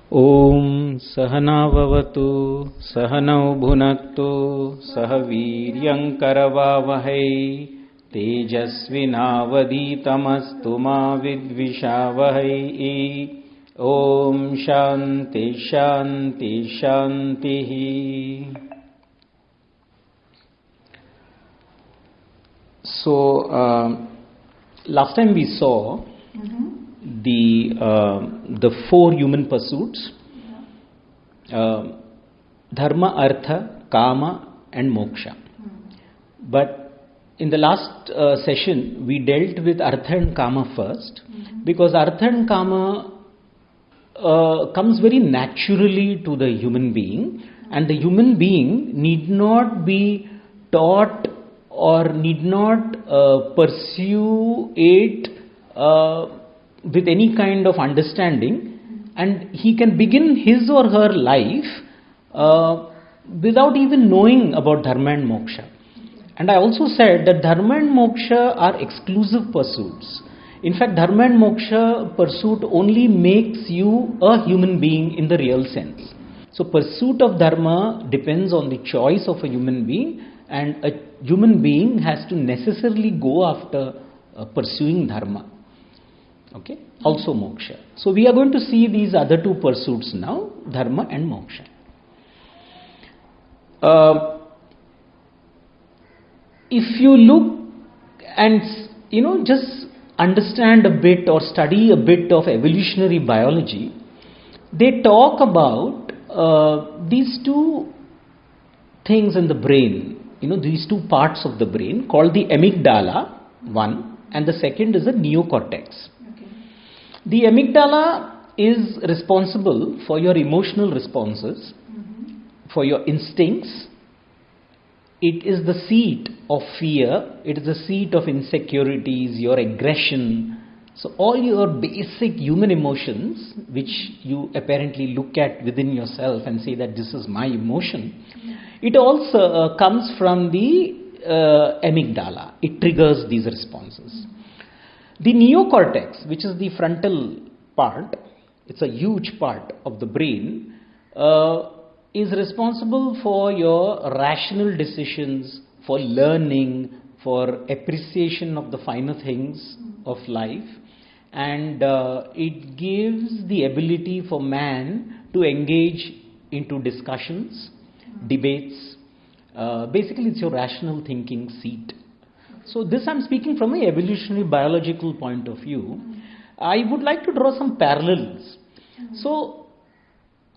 Om Sahana Bhavatu Sahanau Bhunaktu Sahaviryam Karavavahai Tejasvinavaditamastu ma vidvishavahai. Om Shanti Shanti Shanti. So, last time we saw the four human pursuits, Dharma, Artha, Kama and Moksha. But in the last session we dealt with Artha and Kama first, because Artha and Kama comes very naturally to the human being, and the human being need not be taught or need not pursue it with any kind of understanding, and he can begin his or her life without even knowing about Dharma and Moksha. And I also said that Dharma and Moksha are exclusive pursuits. In fact, Dharma and Moksha pursuit only makes you a human being in the real sense. So pursuit of Dharma depends on the choice of a human being, and a human being has to necessarily go after pursuing Dharma. Okay, also Moksha. So we are going to see these other two pursuits now, Dharma and Moksha. If you look and just understand a bit or study a bit of evolutionary biology, they talk about these two things in the brain, these two parts of the brain called the amygdala, one, and the second is the neocortex. The amygdala is responsible for your emotional responses, for your instincts. It is the seat of fear, it is the seat of insecurities, your aggression. So all your basic human emotions, which you apparently look at within yourself and say that this is my emotion, it also comes from the amygdala. It triggers these responses. The neocortex, which is the frontal part, it's a huge part of the brain, is responsible for your rational decisions, for learning, for appreciation of the finer things of life, and it gives the ability for man to engage into discussions, debates. Basically, it's your rational thinking seat. So this I'm speaking from an evolutionary biological point of view. I would like to draw some parallels. So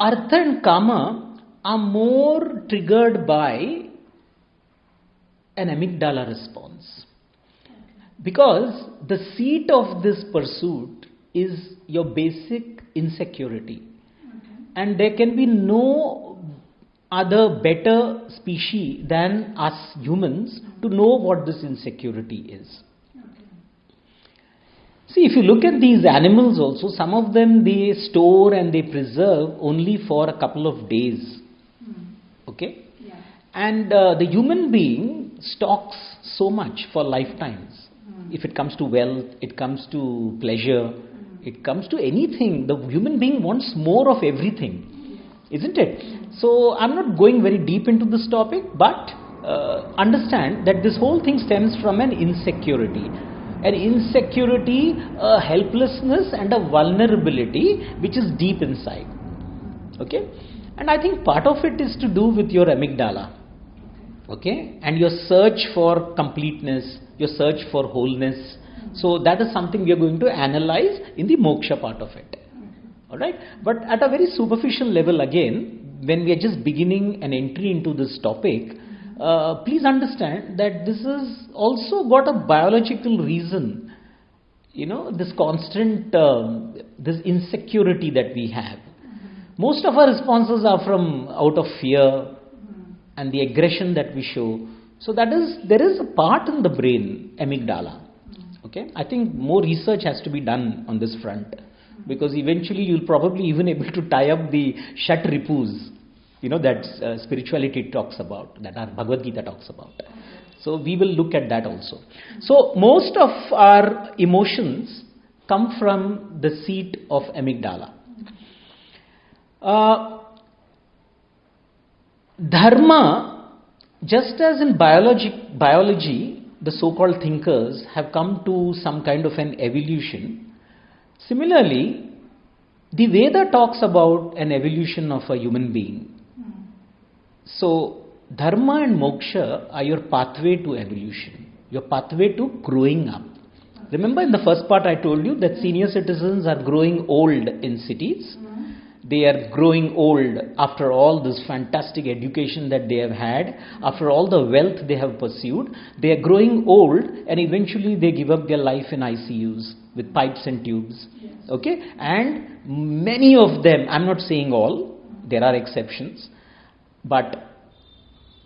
Artha and Kama are more triggered by an amygdala response, because the seat of this pursuit is your basic insecurity, and there can be no other better species than us humans to know what this insecurity is. See, if you look at these animals also, some of them they store and they preserve only for a couple of days. Okay? Yeah. And the human being stocks so much for lifetimes. If it comes to wealth, it comes to pleasure, it comes to anything, the human being wants more of everything. Isn't it? So I'm not going very deep into this topic, but understand that this whole thing stems from an insecurity. An insecurity, a helplessness and a vulnerability which is deep inside. Okay? And I think part of it is to do with your amygdala. Okay? And your search for completeness, your search for wholeness. So that is something we are going to analyze in the moksha part of it. Alright? But at a very superficial level again, when we are just beginning an entry into this topic, please understand that this has also got a biological reason. This constant, this insecurity that we have. Most of our responses are from out of fear and the aggression that we show. So there is a part in the brain, amygdala. Okay? I think more research has to be done on this front, because eventually you'll probably even able to tie up the Shat Ripus, that spirituality talks about, that our Bhagavad Gita talks about. So we will look at that also. So most of our emotions come from the seat of amygdala. Dharma, just as in biology, the so-called thinkers have come to some kind of an evolution. Similarly, the Veda talks about an evolution of a human being. So, Dharma and Moksha are your pathway to evolution, your pathway to growing up. Remember in the first part I told you that senior citizens are growing old in cities. They are growing old after all this fantastic education that they have had, after all the wealth they have pursued. They are growing old and eventually they give up their life in ICUs with pipes and tubes. Yes. Okay? And many of them, I'm not saying all, there are exceptions, but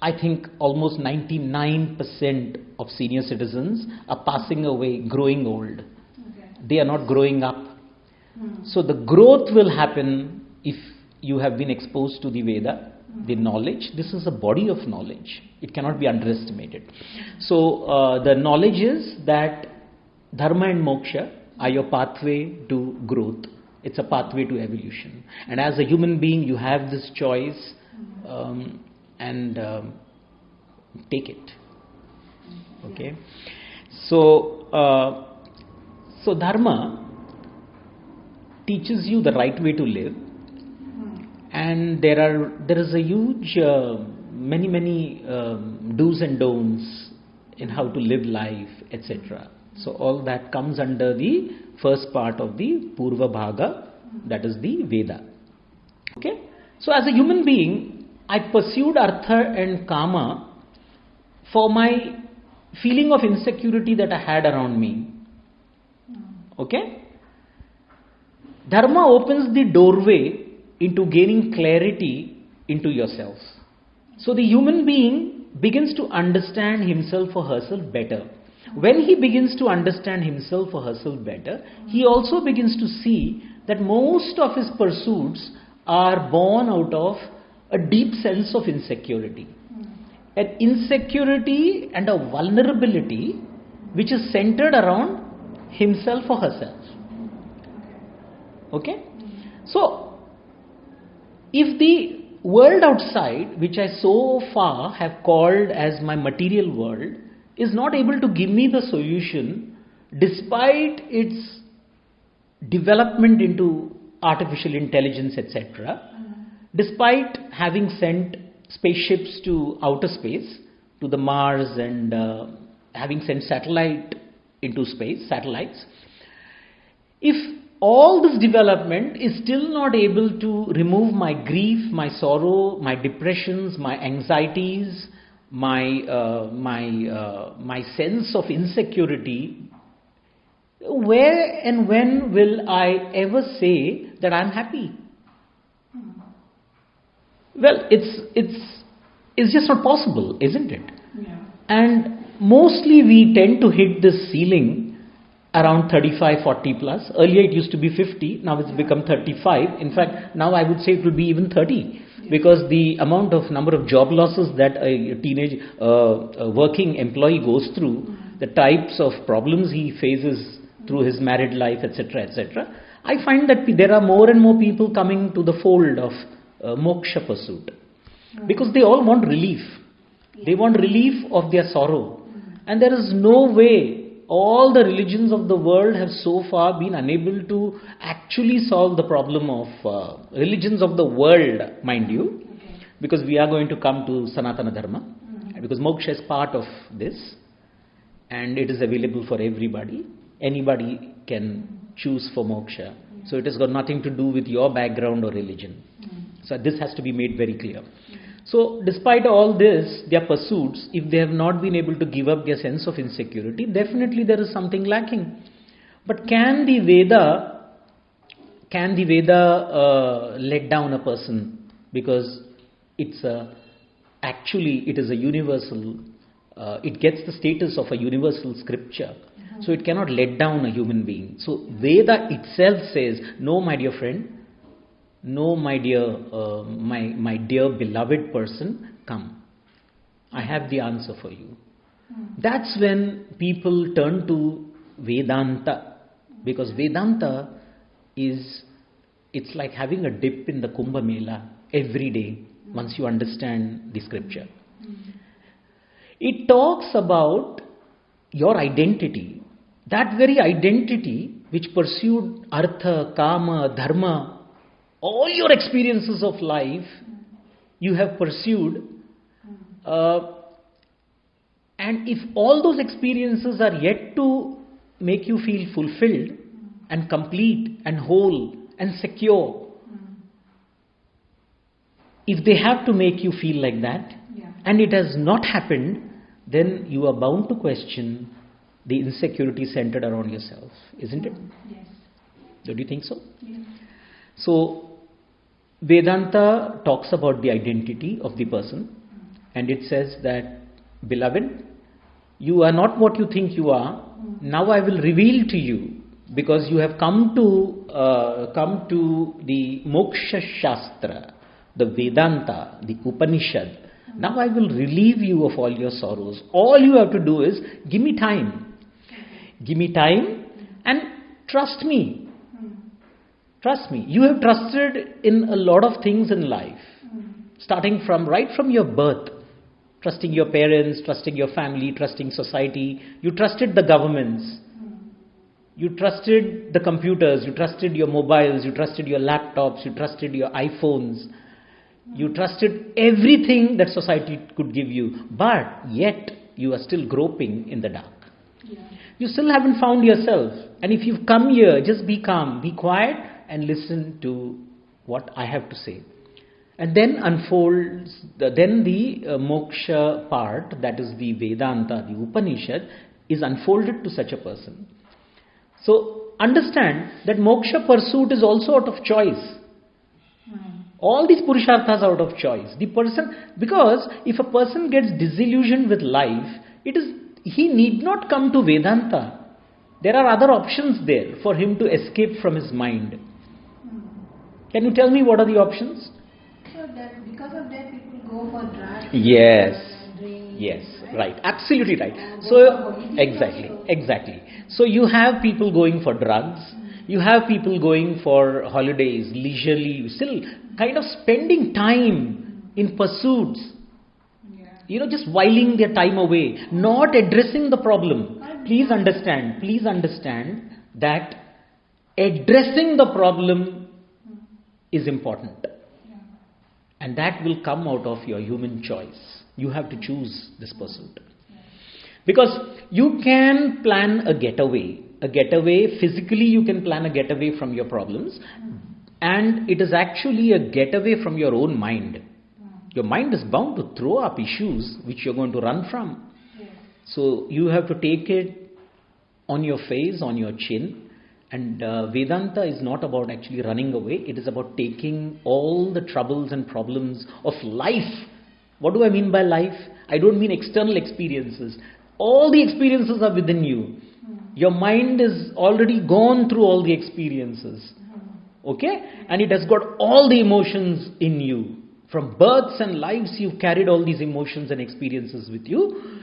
I think almost 99% of senior citizens are passing away, growing old. Okay. They are not growing up. So the growth will happen if you have been exposed to the Veda, the knowledge. This is a body of knowledge. It cannot be underestimated. So the knowledge is that Dharma and Moksha are your pathway to growth. It's a pathway to evolution. And as a human being, you have this choice and take it. Okay? So Dharma teaches you the right way to live. And there is a huge, many do's and don'ts in how to live life, etc. So all that comes under the first part of the Purva Bhaga, that is the Veda. Okay? So as a human being, I pursued Artha and Kama for my feeling of insecurity that I had around me. Okay? Dharma opens the doorway into gaining clarity into yourself. So the human being begins to understand himself or herself better. When he begins to understand himself or herself better, he also begins to see that most of his pursuits are born out of a deep sense of insecurity. An insecurity and a vulnerability which is centered around himself or herself. Okay? So, if the world outside, which I so far have called as my material world, is not able to give me the solution, despite its development into artificial intelligence, etc., despite having sent spaceships to outer space, to the Mars, and having sent satellites, if all this development is still not able to remove my grief, my sorrow, my depressions, my anxieties, my sense of insecurity, where and when will I ever say that I'm happy? Well, it's just not possible, isn't it? Yeah. And mostly we tend to hit this ceiling around 35, 40 plus. Earlier it used to be 50, now it's become 35. In fact, now I would say it will be even 30. Because the number of job losses that a teenage working employee goes through, the types of problems he faces through his married life, etc., etc., I find that there are more and more people coming to the fold of moksha pursuit. Because they all want relief. They want relief of their sorrow. And there is no way. All the religions of the world have so far been unable to actually solve the problem of religions of the world, mind you, because we are going to come to Sanatana Dharma, because moksha is part of this and it is available for everybody. Anybody can choose for moksha. So it has got nothing to do with your background or religion. So this has to be made very clear. So despite all this, their pursuits, if they have not been able to give up their sense of insecurity, definitely there is something lacking. But can the Veda let down a person? Because it is a universal, it gets the status of a universal scripture. So it cannot let down a human being. So Veda itself says, no, my dear friend, no, my dear, my dear beloved person, come. I have the answer for you. That's when people turn to Vedanta, because Vedanta is it's like having a dip in the Kumbh Mela every day once you understand the scripture. It talks about your identity, that very identity which pursued artha, kama, dharma, all your experiences of life you have pursued. And if all those experiences are yet to make you feel fulfilled and complete and whole and secure, if they have to make you feel like that, and it has not happened, then you are bound to question the insecurity centered around yourself, isn't it? Yes. Don't you think so? Yes. So, Vedanta talks about the identity of the person, and it says that, beloved, you are not what you think you are. Now I will reveal to you, because you have come to the Moksha Shastra, the Vedanta, the Upanishad. Now I will relieve you of all your sorrows. All you have to do is give me time. Give me time and trust me. Trust me. You have trusted in a lot of things in life, starting from right from your birth. Trusting your parents, trusting your family, trusting society. You trusted the governments. You trusted the computers. You trusted your mobiles. You trusted your laptops. You trusted your iPhones. You trusted everything that society could give you. But yet, you are still groping in the dark. You still haven't found yourself. And if you've come here, just be calm, be quiet, and listen to what I have to say. And then unfolds, the moksha part, that is the Vedanta, the Upanishad, is unfolded to such a person. So understand that moksha pursuit is also out of choice. All these Purusharthas are out of choice. The person, because if a person gets disillusioned with life, he need not come to Vedanta. There are other options there for him to escape from his mind. Can you tell me what are the options? So that because of that people go for drugs. Yes. Drink, Yes. Right. Absolutely right. So exactly. So you have people going for drugs. You have people going for holidays, leisurely, still kind of spending time in pursuits. Just whiling their time away, not addressing the problem. Please understand that addressing the problem is important. And that will come out of your human choice. You have to choose this pursuit. Because you can plan a getaway. Physically you can plan a getaway from your problems. And it is actually a getaway from your own mind. Your mind is bound to throw up issues which you're going to run from. So you have to take it on your face, on your chin. And Vedanta is not about actually running away. It is about taking all the troubles and problems of life. What do I mean by life? I don't mean external experiences. All the experiences are within you. Your mind is already gone through all the experiences. Okay? And it has got all the emotions in you. From births and lives, you've carried all these emotions and experiences with you.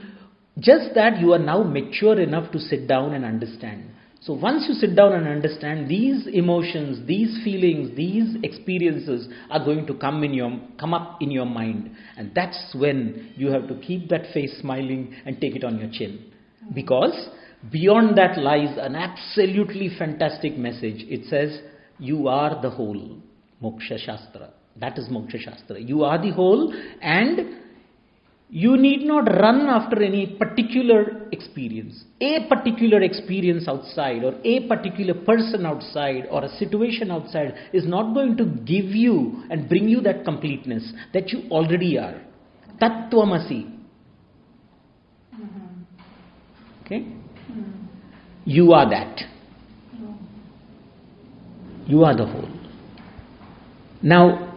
Just that you are now mature enough to sit down and understand. So once you sit down and understand, these emotions, these feelings, these experiences are going to come up in your mind. And that's when you have to keep that face smiling and take it on your chin. Because beyond that lies an absolutely fantastic message. It says, you are the whole. Moksha Shastra. That is Moksha Shastra. You are the whole, and you need not run after any particular experience. A particular experience outside, or a particular person outside, or a situation outside is not going to give you and bring you that completeness that you already are. Tattvamasi. Okay? You are that. You are the whole. Now,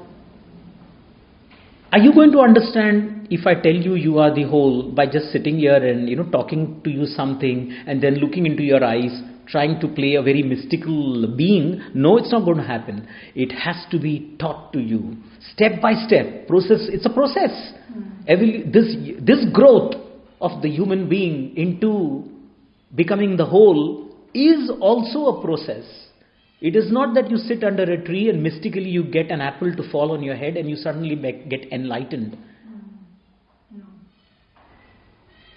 are you going to understand if I tell you are the whole by just sitting here and talking to you something and then looking into your eyes, trying to play a very mystical being? No, it's not going to happen. It has to be taught to you, step by step. Process. It's a process. This growth of the human being into becoming the whole is also a process. It is not that you sit under a tree and mystically you get an apple to fall on your head and you suddenly get enlightened.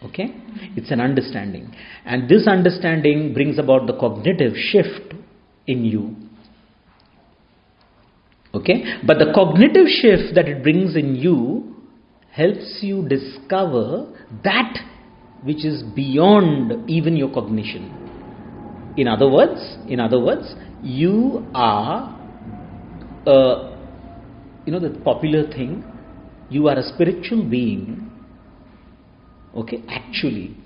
Okay? It's an understanding. And this understanding brings about the cognitive shift in you. Okay? But the cognitive shift that it brings in you helps you discover that which is beyond even your cognition. In other words, you are, the popular thing, you are a spiritual being, okay, actually,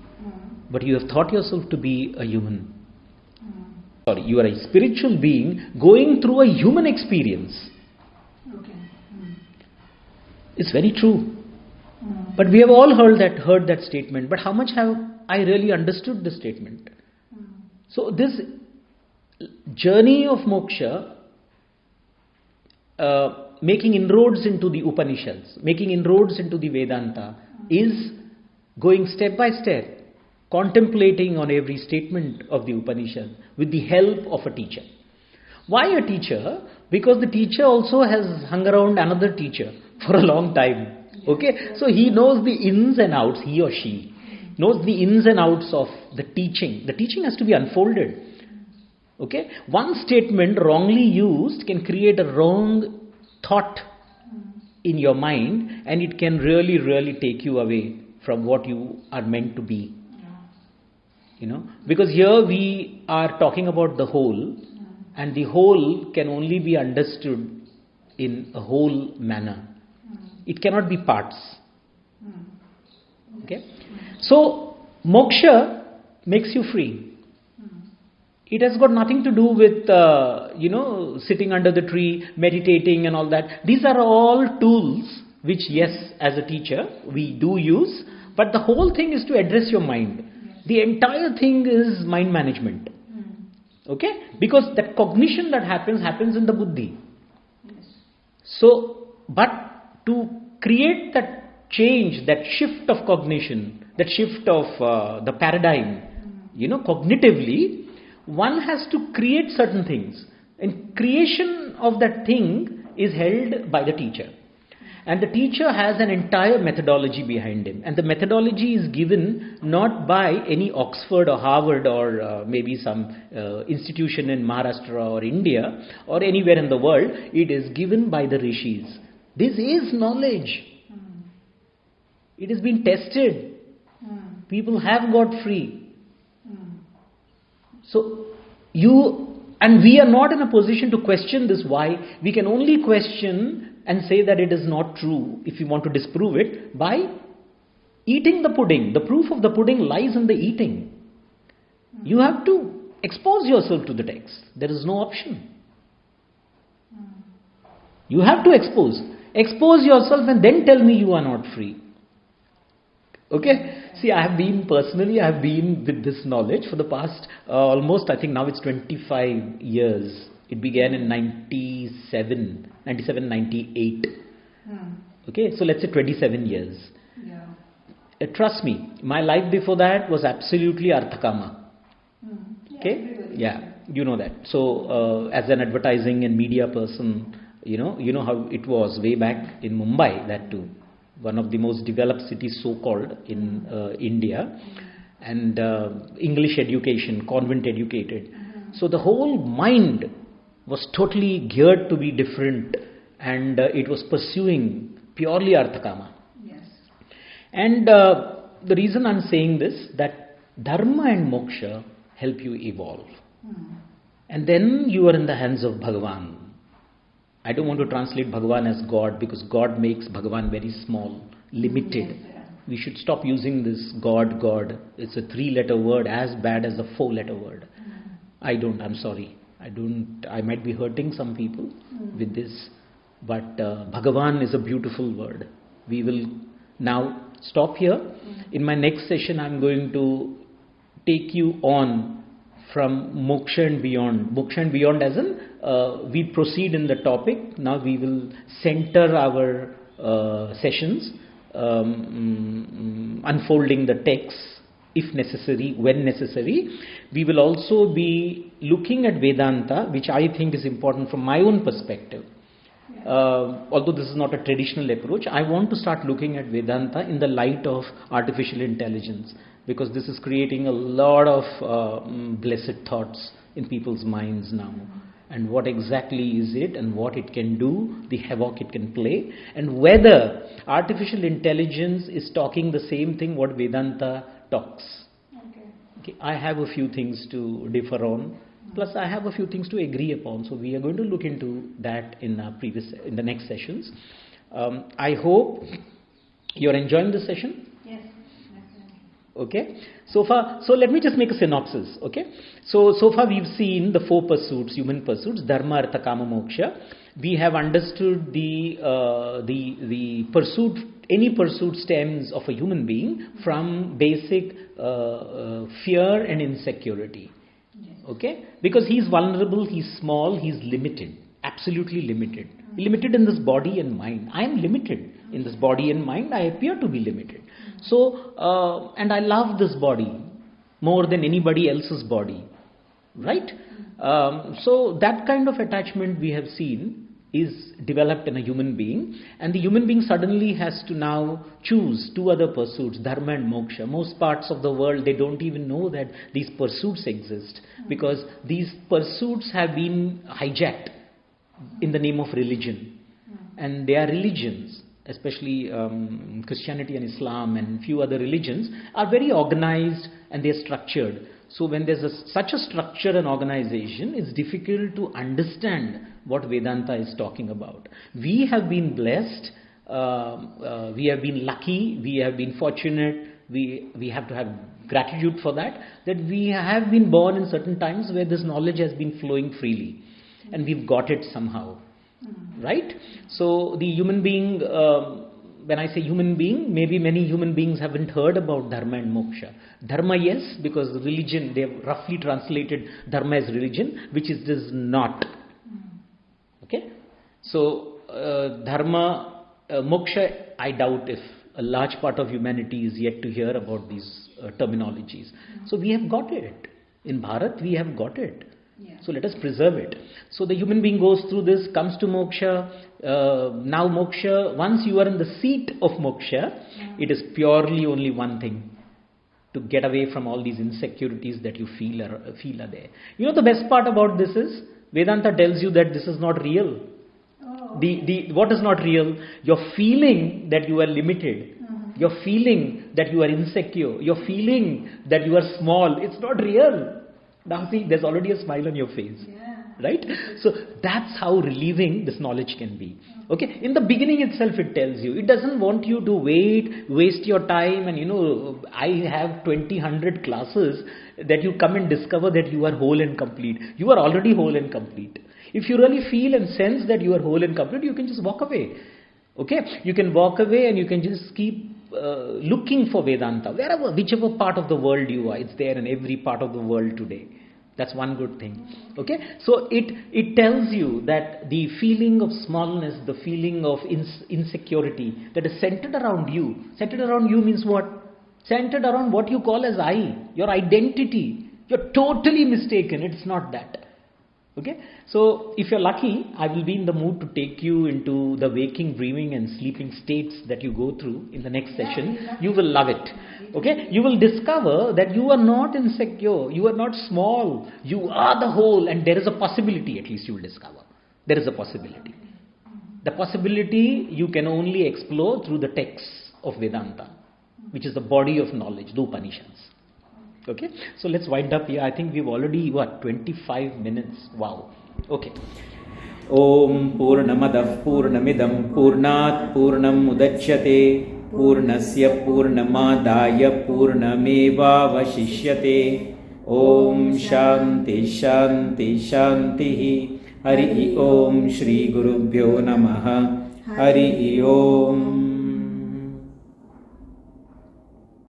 but you have thought yourself to be a human. Sorry, you are a spiritual being going through a human experience. Okay. It's very true. But we have all heard that statement. But how much have I really understood this statement? So this journey of moksha, making inroads into the Upanishads, making inroads into the Vedanta, is going step by step, contemplating on every statement of the Upanishad with the help of a teacher. Why a teacher? Because the teacher also has hung around another teacher for a long time. Okay? So he knows the ins and outs, he or she knows the ins and outs of the teaching. The teaching has to be unfolded. Okay? One statement wrongly used can create a wrong thought in your mind, and it can really, really take you away from what you are meant to be. Because here we are talking about the whole, and the whole can only be understood in a whole manner. It cannot be parts. Okay? So, moksha makes you free. It has got nothing to do with, sitting under the tree, meditating and all that. These are all tools which, yes, as a teacher, we do use. But the whole thing is to address your mind. The entire thing is mind management. Okay? Because that cognition that happens in the buddhi. So, but to create that change, that shift of cognition, that shift of the paradigm, cognitively, one has to create certain things. And creation of that thing is held by the teacher. And the teacher has an entire methodology behind him. And the methodology is given not by any Oxford or Harvard or maybe some institution in Maharashtra or India or anywhere in the world. It is given by the rishis. This is knowledge. It has been tested. People have got free. So we are not in a position to question this. Why? We can only question and say that it is not true, if you want to disprove it, by eating the pudding. The proof of the pudding lies in the eating. You have to expose yourself to the text. There is no option. You have to expose. Expose yourself and then tell me you are not free. Okay? See, I have been with this knowledge for the past almost, I think now it's 25 years. It began in 97, 98. Okay, so let's say 27 years. Yeah. Trust me, my life before that was absolutely arthakama. Okay? Yeah, you know that. So, as an advertising and media person, you know how it was way back in Mumbai, that too. One of the most developed cities, so-called, in India. And English education, convent educated. So the whole mind was totally geared to be different, and it was pursuing purely arthakama. Yes. And the reason I'm saying this, that dharma and moksha help you evolve. And then you are in the hands of Bhagavan. I don't want to translate Bhagavan as God, because God makes Bhagavan very small, limited. Yes, yeah. We should stop using this God. It's a 3-letter word, as bad as a 4-letter word. I'm sorry. I might be hurting some people with this, but Bhagavan is a beautiful word. We will now stop here. In my next session, I'm going to take you on from moksha and beyond. Moksha and beyond as in, we proceed in the topic. Now we will center our sessions, unfolding the text if necessary, when necessary. We will also be looking at Vedanta, which I think is important from my own perspective. Although this is not a traditional approach, I want to start looking at Vedanta in the light of artificial intelligence, because this is creating a lot of blessed thoughts in people's minds now. And what exactly is it, and what it can do, the havoc it can play, and whether artificial intelligence is talking the same thing what Vedanta talks. Okay, I have a few things to differ on. Plus, I have a few things to agree upon. So we are going to look into that in the next sessions. I hope you're enjoying this session. Yes, definitely. Okay. So let me just make a synopsis. Okay. So far we've seen the 4 pursuits, human pursuits: Dharma, Artha, Kama, Moksha. We have understood the pursuit. Any pursuit stems of a human being from basic fear and insecurity. Okay? Because he's vulnerable, he's small, he's limited, absolutely limited. Limited in this body and mind. I am limited in this body and mind. I appear to be limited. So, and I love this body more than anybody else's body. Right? So that kind of attachment we have seen is developed in a human being, and the human being suddenly has to now choose 2 other pursuits, Dharma and Moksha. Most parts of the world, they don't even know that these pursuits exist, because these pursuits have been hijacked in the name of religion. And they are religions, especially Christianity and Islam and few other religions, are very organized and they are structured. So when there's such a structure and organization, it's difficult to understand what Vedanta is talking about. We have been blessed, we have been lucky, we have been fortunate, we have to have gratitude for that we have been born in certain times where this knowledge has been flowing freely, and we've got it somehow. Right? So the human being, when I say human being, maybe many human beings haven't heard about Dharma and Moksha. Dharma, yes, because religion, they have roughly translated Dharma as religion, which it is not. Okay? So, Dharma, Moksha, I doubt if a large part of humanity is yet to hear about these terminologies. So we have got it. In Bharat, we have got it. So let us preserve it. So the human being goes through this, comes to moksha. Now moksha, once you are in the seat of moksha, it is purely only one thing: to get away from all these insecurities that you feel are there. You know, the best part about this is Vedanta tells you that this is not real. What is not real? Your feeling that you are limited, your feeling that you are insecure, your feeling that you are small, it's not real. Now see, there's already a smile on your face. Right? So that's how relieving this knowledge can be. Okay? In the beginning itself it tells you. It doesn't want you to waste your time and I have 100 classes that you come and discover that you are whole and complete. You are already whole and complete. If you really feel and sense that you are whole and complete, you can just walk away. Okay? You can walk away and you can just keep looking for Vedanta. Whichever part of the world you are, it's there in every part of the world today. That's one good thing. Okay? So it tells you that the feeling of smallness, the feeling of insecurity that is centered around you. Centered around you means what? Centered around what you call as I, your identity. You're totally mistaken. It's not that. Okay? So if you're lucky, I will be in the mood to take you into the waking, dreaming and sleeping states that you go through in the next session. You will love it. Okay? You will discover that you are not insecure. You are not small. You are the whole, and there is a possibility, at least you will discover. There is a possibility. The possibility you can only explore through the texts of Vedanta, which is the body of knowledge, the Upanishads. Okay, so let's wind up here. I think we've already 25 minutes. Wow. Okay. Om Purnamadah Purnamidam Purnat Purnam Udachyate Purnasya Purnamadaya Purnameva Vashishyate. Om Shanti Shanti Shanti. Hari Om Shri Gurubhyo Namaha. Hari Om.